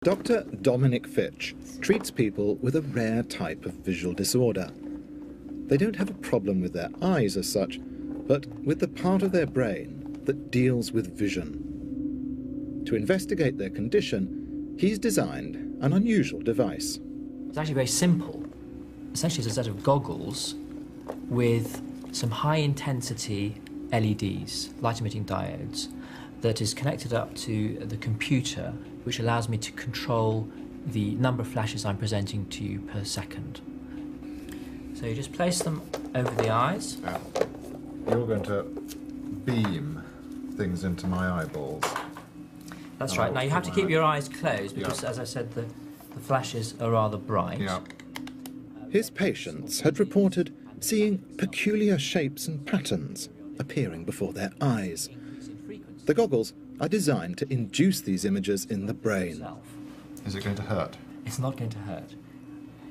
Dr. Dominic Fitch treats people with a rare type of visual disorder. They don't have a problem with their eyes as such, but with the part of their brain that deals with vision. To investigate their condition, he's designed an unusual device. It's actually very simple. Essentially, it's a set of goggles with some high-intensity LEDs, light-emitting diodes, that is connected up to the computer, which allows me to control the number of flashes I'm presenting to you per second. So you just place them over the eyes. Yeah. You're going to beam things into my eyeballs. That's right. Now you have to keep your eyes closed because, as I said, the flashes are rather bright. Yeah. His patients had reported seeing peculiar shapes and patterns appearing before their eyes. The goggles are designed to induce these images in the brain. Is it going to hurt? It's not going to hurt.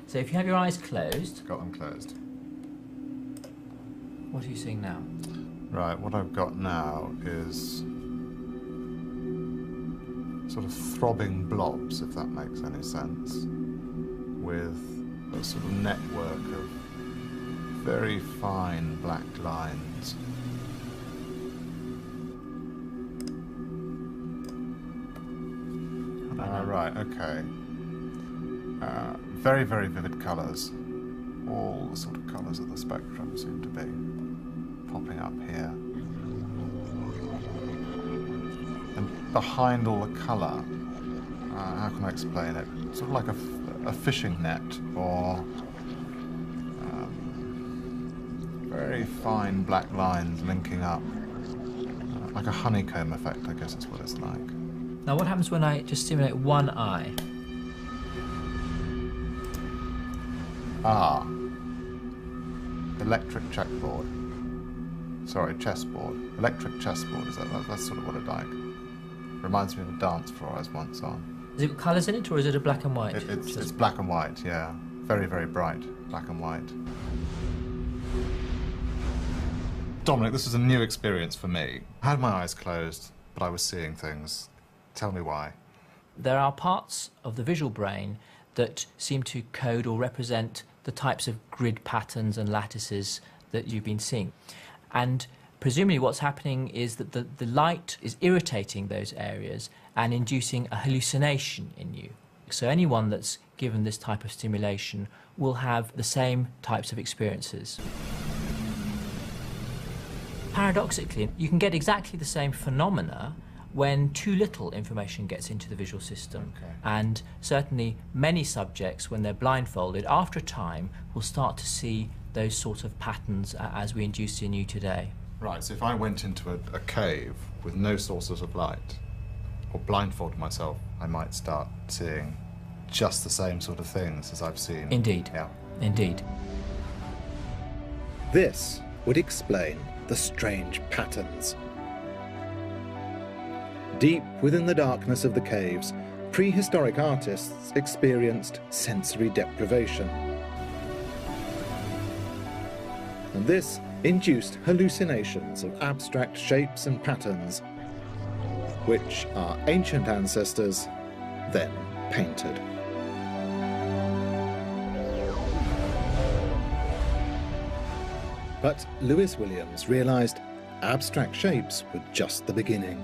So if you have your eyes closed... Got them closed. What are you seeing now? Right, what I've got now is sort of throbbing blobs, if that makes any sense, with a sort of network of very fine black lines. Right, okay. Very, very vivid colours. All the sort of colours of the spectrum seem to be popping up here. And behind all the colour, how can I explain it? Sort of like a fishing net, or very fine black lines linking up. Like a honeycomb effect, I guess is what it's like. Now what happens when I just stimulate one eye? Ah. Electric checkboard. Sorry, chessboard. Electric chessboard, that's sort of what it like. Reminds me of a dance floor I was once on. Is it got colours in it, or is it a black and white? It's black and white, yeah. Very, very bright, black and white. Dominic, this is a new experience for me. I had my eyes closed, but I was seeing things. Tell me why. There are parts of the visual brain that seem to code or represent the types of grid patterns and lattices that you've been seeing. And presumably what's happening is that the light is irritating those areas and inducing a hallucination in you. So anyone that's given this type of stimulation will have the same types of experiences. Paradoxically, you can get exactly the same phenomena when too little information gets into the visual system. Okay. And certainly many subjects, when they're blindfolded, after a time will start to see those sort of patterns as we induce in you today. Right, so if I went into a cave with no sources of light, or blindfolded myself, I might start seeing just the same sort of things as I've seen. Indeed. Yeah. Indeed. This would explain the strange patterns. Deep within the darkness of the caves, prehistoric artists experienced sensory deprivation. And this induced hallucinations of abstract shapes and patterns, which our ancient ancestors then painted. But Lewis Williams realized abstract shapes were just the beginning.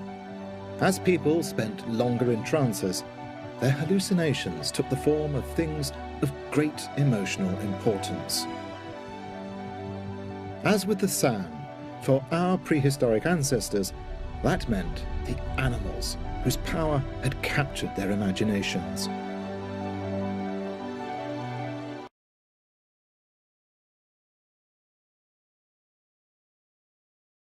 As people spent longer in trances, their hallucinations took the form of things of great emotional importance. As with the sand, for our prehistoric ancestors, that meant the animals whose power had captured their imaginations.